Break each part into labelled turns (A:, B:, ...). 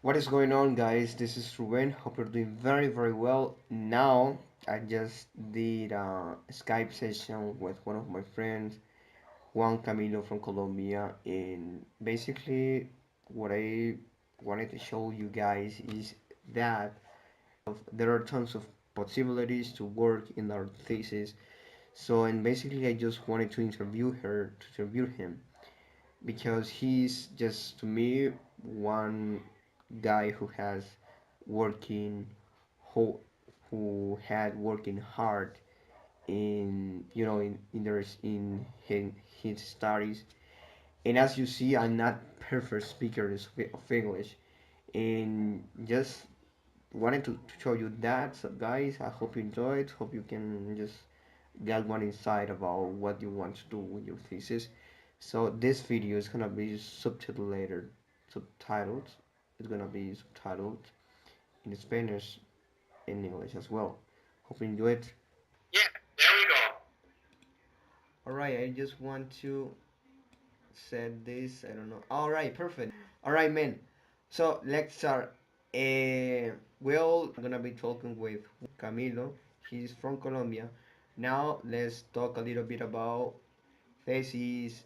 A: What is going on, guys? This is Ruben. Hope you're doing very, very well. Now, I just did a Skype session with one of my friends, Juan Camilo from Colombia, and basically, what I wanted to show you guys is that there are tons of possibilities to work in our thesis. So, and basically, I just wanted to interview him, because he's just to me one guy working who who had working hard in his studies. And as you see, I'm not perfect speaker of English, and just wanted to show you that. So guys, I hope you enjoyed. Hope you can just get one insight about what you want to do with your thesis. So this video is gonna be subtitled. It's gonna be subtitled in Spanish and English as well. Hope you enjoy it.
B: Yeah, there we go.
A: All right, I just want to set this. I don't know. All right, perfect. All right, man. So let's start. Well, I'm gonna be talking with Camilo. He's from Colombia. Now let's talk a little bit about thesis.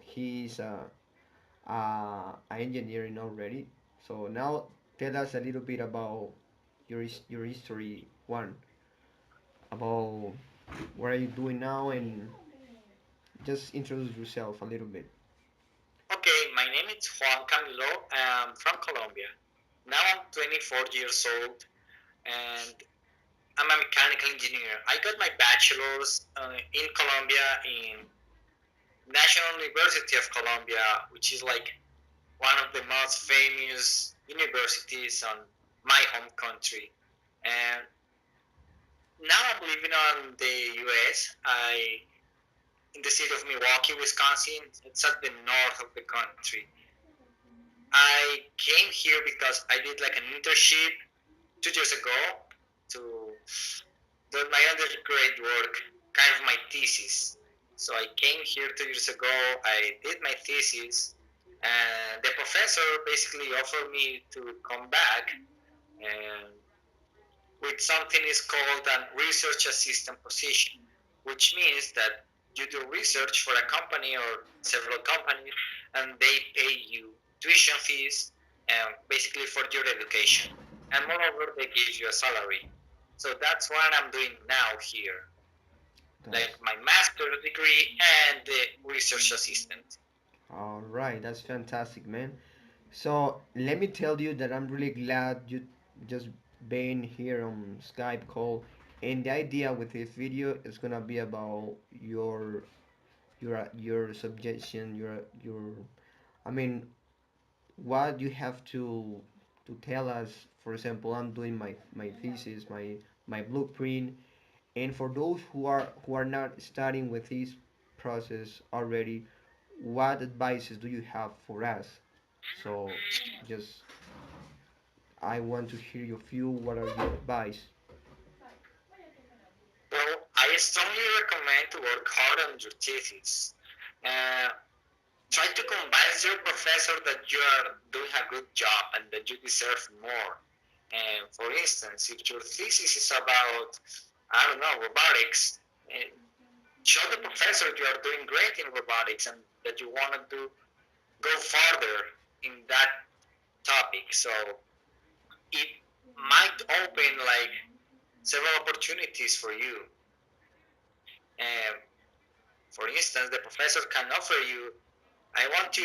A: He's engineering already. So now tell us a little bit about your history. One, about what are you doing now, and just introduce yourself a little bit.
B: Okay, my name is Juan Camilo. I'm from Colombia. Now I'm 24 years old and I'm a mechanical engineer. I got my bachelor's in Colombia in National University of Colombia, which is like one of the most famous universities on my home country. And now I'm living on the US. I in the city of Milwaukee, Wisconsin. It's at the north of the country. I came here because I did like an internship 2 years ago to do my undergrad work, kind of my thesis. So I came here 2 years ago. I did my thesis, and the professor basically offered me to come back and with something is called a research assistant position, which means that you do research for a company or several companies, and they pay you tuition fees and basically for your education. And moreover, they give you a salary. So that's what I'm doing now here, like
A: That's
B: my master's degree and the research assistant.
A: all right. That's fantastic, man. So let me tell you that I'm really glad you just being here on Skype call. And the idea with this video is gonna be about your suggestion, I mean, what you have to tell us. For example, I'm doing my thesis, my blueprint, and for those who are not starting with this process already, what advices do you have for us? So just I want to hear your view. What are your advice?
B: Well, I strongly recommend to work hard on your thesis. Uh, Try to convince your professor that you are doing a good job and that you deserve more. And for instance, if your thesis is about, I don't know, robotics, uh, show the professor you are doing great in robotics and that you want to go further in that topic. So it might open like several opportunities for you. And for instance, the professor can offer you I want to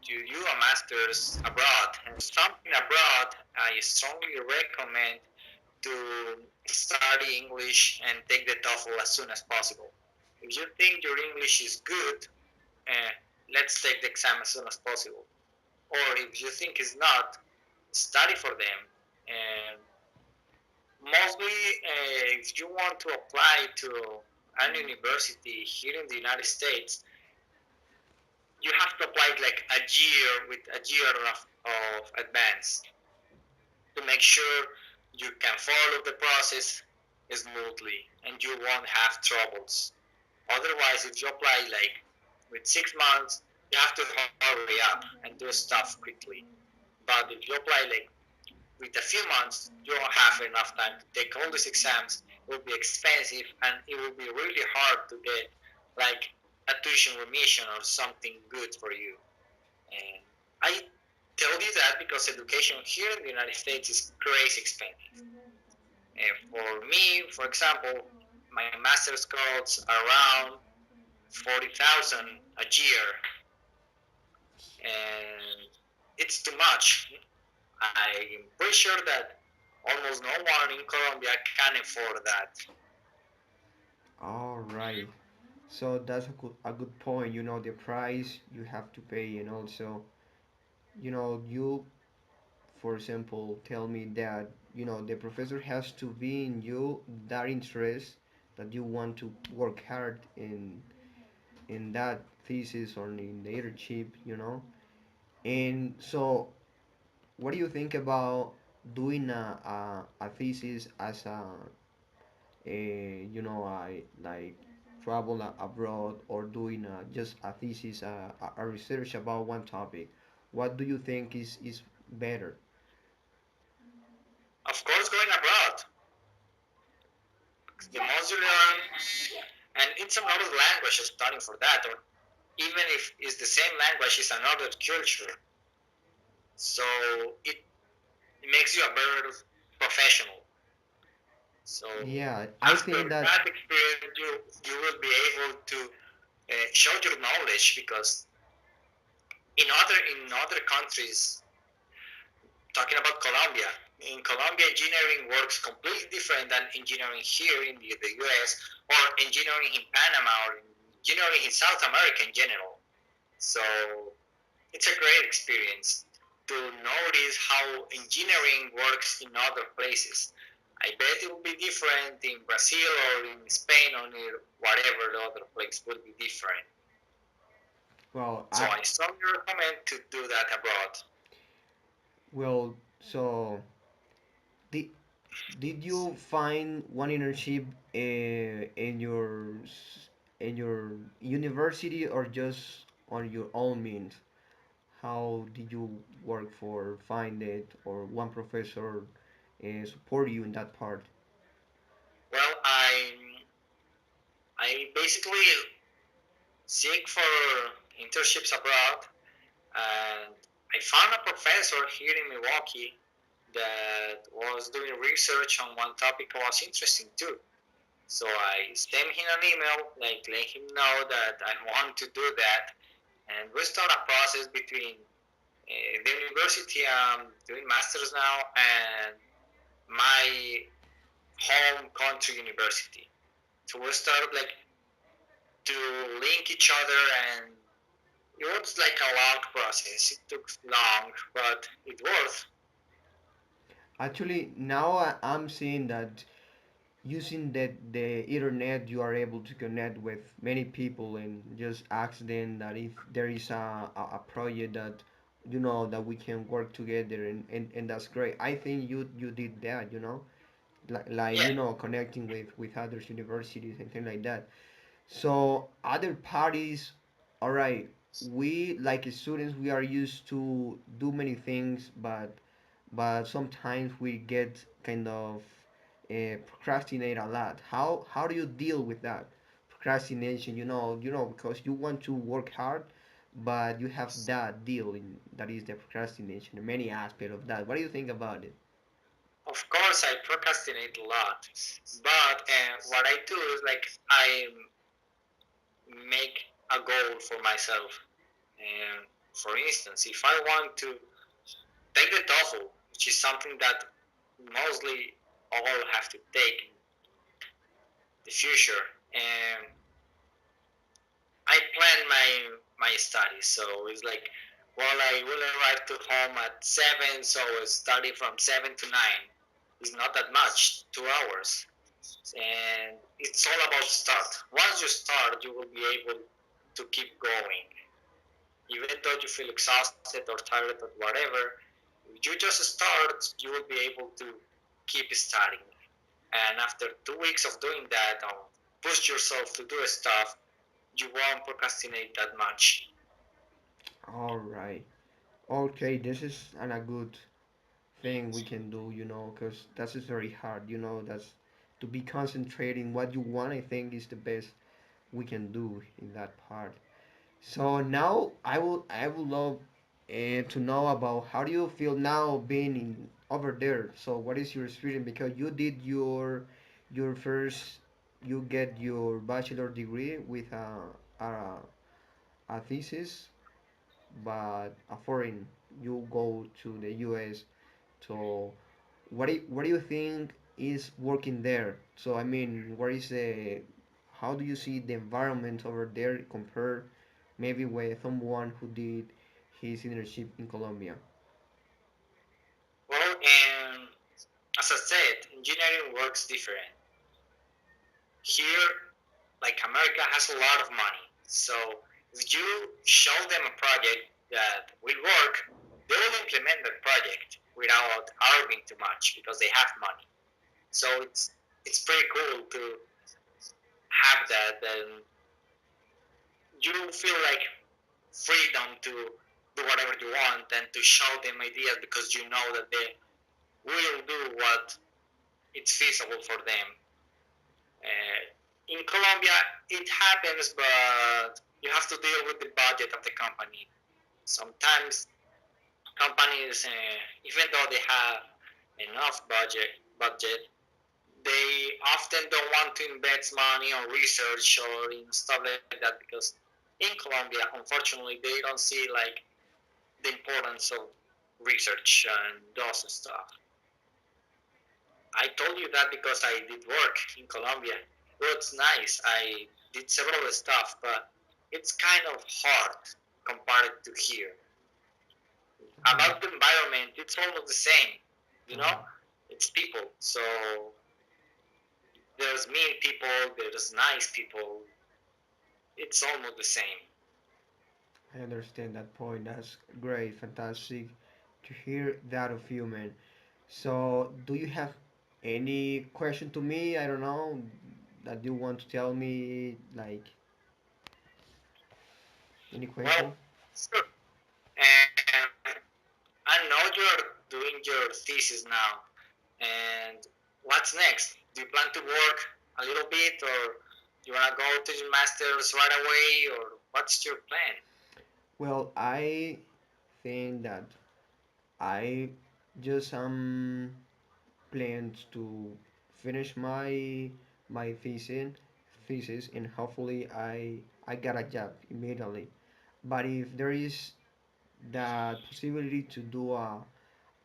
B: do a master's abroad, and something abroad. I strongly recommend to study English and take the TOEFL as soon as possible. If you think your English is good, uh, let's take the exam as soon as possible. Or if you think it's not, study for them. And mostly, if you want to apply to an university here in the United States, you have to apply like a year with a year of advance to make sure you can follow the process smoothly and you won't have troubles. Otherwise, if you apply like with 6 months, you have to hurry up and do stuff quickly. But if you apply like with a few months, you don't have enough time to take all these exams. It will be expensive and it will be really hard to get like a tuition remission or something good for you. And I tell you that because education here in the United States is crazy expensive. And for me, for example, my master's costs around 40,000 a year, and it's too much. I'm pretty sure that almost no one in Colombia can afford that.
A: All right. So that's a good point. You know the price you have to pay, and also you, for example, tell me that the professor has to be in you that interest that you want to work hard in that thesis or in the internship. And so, what do you think about doing a thesis as I like travel abroad or doing just a thesis, a research about one topic? What do you think is better?
B: Of course, going abroad, the most you learn, and it's another language studying for that, or even if it's the same language, it's another culture. So it makes you a better professional. So
A: Yeah, I
B: after
A: think that.
B: that experience, you will be able to show your knowledge because in other countries, talking about Colombia, in Colombia, engineering works completely different than engineering here in the US or engineering in Panama or engineering in South America in general. So it's a great experience to notice how engineering works in other places. I bet it will be different in Brazil or in Spain or in whatever the other place will be different.
A: Well,
B: So I strongly recommend to do that abroad.
A: so did did you find one internship in your university or just on your own means? How did you work for find it or one professor support you in that part?
B: Well, I basically seek for internships abroad, and I found a professor here in Milwaukee that was doing research on one topic I was interested too. So I sent him an email, like let him know that I want to do that, and we start a process between the university I'm doing masters now and my home country university. So we started like to link each other, and it was like a long process. It took long, but it worth.
A: Actually, now I'm seeing that using the internet you are able to connect with many people and just ask them that if there is a project that that we can work together, and that's great. I think you did that, like
B: Yeah.
A: connecting with other universities and things like that. So other parties, all right, we like students we are used to do many things, but sometimes we get kind of procrastinate a lot. How do you deal with that procrastination? Because you want to work hard, but you have that deal that is the procrastination. Many aspect of that. What do you think about it?
B: Of course, I procrastinate a lot, but what I do is like I make a goal for myself. And for instance, if I want to take the TOEFL, which is something that mostly all have to take in the future, and I plan my studies. So it's like, well, I will arrive to home at 7, so I study from 7 to 9. It's not that much, 2 hours, and it's all about start. Once you start, you will be able to keep going, even though you feel exhausted or tired or whatever. If you just start, you will be able to keep studying. And after 2 weeks of doing that, push yourself to do stuff, you won't procrastinate that much.
A: All right. Okay, this is a good thing we can do, because that is very hard, that's to be concentrating what you want, I think is the best we can do in that part. So now I would love to know about how do you feel now being in over there. So what is your experience because you did your first you get your bachelor degree with a thesis, but a foreign you go to the US. So what do you think is working there? So I mean, what is the how do you see the environment over there compared maybe with someone who did his internship in Colombia?
B: Well, and as I said, engineering works different. Here, like America has a lot of money. So if you show them a project that will work, they will implement that project without arguing too much because they have money. So it's pretty cool to have that, and you feel like freedom to do whatever you want and to show them ideas because you know that they will do what it's feasible for them. In Colombia, it happens, but you have to deal with the budget of the company. Sometimes companies, even though they have enough budget, they often don't want to invest money on research or in stuff like that because in Colombia, unfortunately, they don't see like the importance of research and those stuff. I told you that because I did work in Colombia. Well, it's nice. I did several stuff, but it's kind of hard compared to here.
A: Mhm.
B: About the environment, it's almost the same. You know,
A: Mhm.
B: it's people. So there's mean people, there's nice people. It's almost the same.
A: I understand that point. That's great, fantastic to hear that of you, man. So, do you have any question to me? I don't know that you want to tell me, like any
B: Well,
A: question?
B: sure. And I know you're doing your thesis now. And what's next? Do you plan to work a little bit, or you wanna go to your masters right away, or what's your plan?
A: Well, I think that I just plans to finish my thesis and hopefully I got a job immediately. But if there is the possibility to do a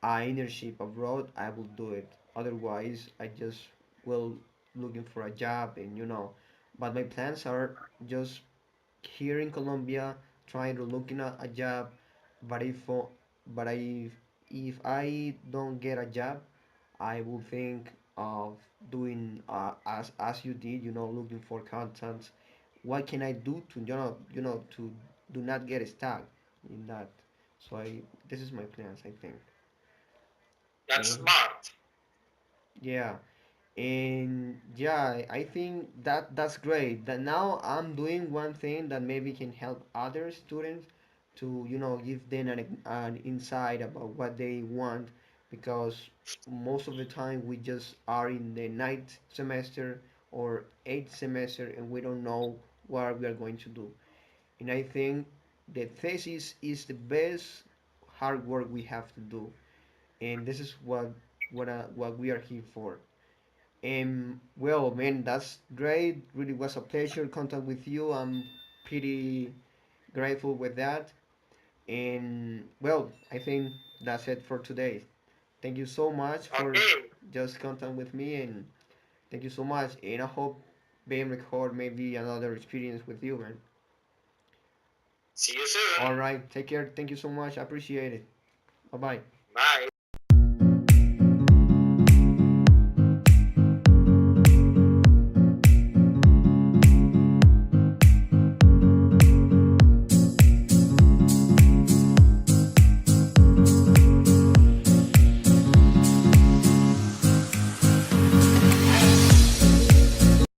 A: internship abroad, I will do it. Otherwise, I just will looking for a job and But my plans are just here in Colombia, trying to looking at a job. But but if I don't get a job, I will think of doing as you did, looking for content. What can I do to to do not get stuck in that? So this is my plans, I think.
B: That's
A: And
B: smart.
A: yeah, and yeah, I think that's great. That now I'm doing one thing that maybe can help other students to give them an insight about what they want, because most of the time we just are in the ninth semester or eighth semester and we don't know what we are going to do. And I think the thesis is the best hard work we have to do, and this is what we are here for. Well, man, that's great. Really was a pleasure contact with you. I'm pretty grateful with that. And well, I think that's it for today. Thank you so much for
B: Okay,
A: just contact with me, and thank you so much. And I hope being record maybe another experience with you, man.
B: see you soon.
A: All right, take care. Thank you so much. I appreciate it. Bye bye.